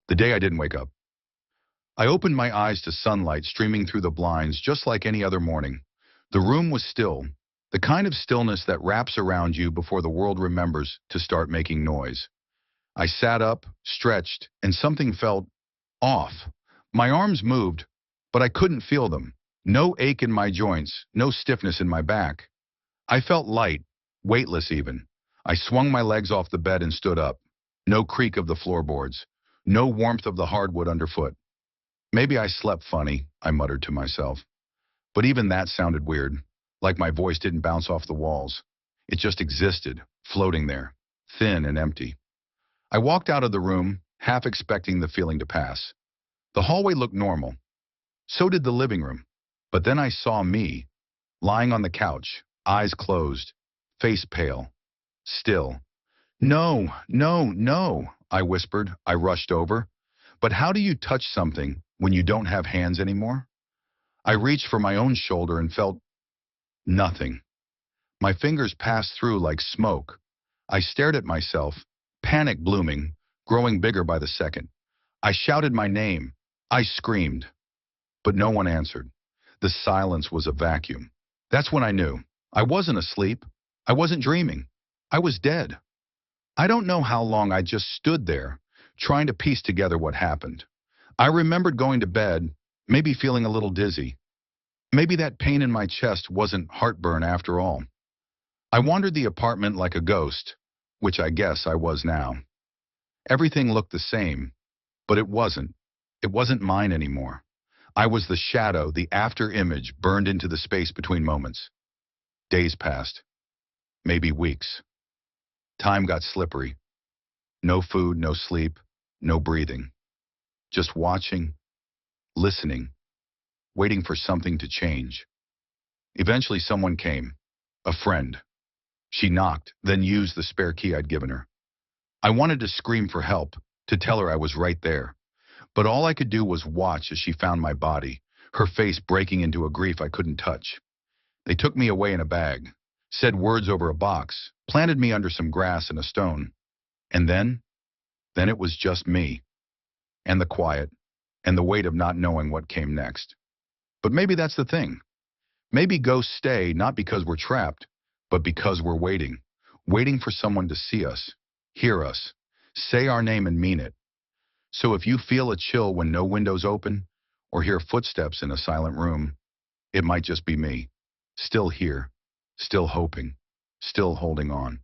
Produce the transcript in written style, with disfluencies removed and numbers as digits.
The day I didn't wake up. I opened my eyes to sunlight streaming through the blinds just like any other morning. The room was still, the kind of stillness that wraps around you before the world remembers to start making noise. I sat up, stretched, and something felt off. My arms moved, but I couldn't feel them. No ache in my joints, no stiffness in my back. I felt light, weightless even. I swung my legs off the bed and stood up. No creak of the floorboards. No warmth of the hardwood underfoot. Maybe I slept funny, I muttered to myself. But even that sounded weird, like my voice didn't bounce off the walls. It just existed, floating there, thin and empty. I walked out of the room, half expecting the feeling to pass. The hallway looked normal. So did the living room. But then I saw me, lying on the couch, eyes closed, face pale, still. No, no, no, I whispered. I rushed over. But how do you touch something when you don't have hands anymore? I reached for my own shoulder and felt nothing. My fingers passed through like smoke. I stared at myself, panic blooming, growing bigger by the second. I shouted my name. I screamed. But no one answered. The silence was a vacuum. That's when I knew. I wasn't asleep. I wasn't dreaming. I was dead. I don't know how long I just stood there, trying to piece together what happened. I remembered going to bed, maybe feeling a little dizzy. Maybe that pain in my chest wasn't heartburn after all. I wandered the apartment like a ghost, which I guess I was now. Everything looked the same, but it wasn't. It wasn't mine anymore. I was the shadow, the after image burned into the space between moments. Days passed, maybe weeks. Time got slippery. No food, no sleep, no breathing. Just watching, listening, waiting for something to change. Eventually someone came, a friend. She knocked, then used the spare key I'd given her. I wanted to scream for help, to tell her I was right there. But all I could do was watch as she found my body, her face breaking into a grief I couldn't touch. They took me away in a bag, said words over a box, planted me under some grass and a stone. And then it was just me, and the quiet, and the weight of not knowing what came next. But maybe that's the thing. Maybe ghosts stay not because we're trapped, but because we're waiting. Waiting for someone to see us, hear us, say our name and mean it. So if you feel a chill when no windows open, or hear footsteps in a silent room, it might just be me, still here, still hoping, still holding on.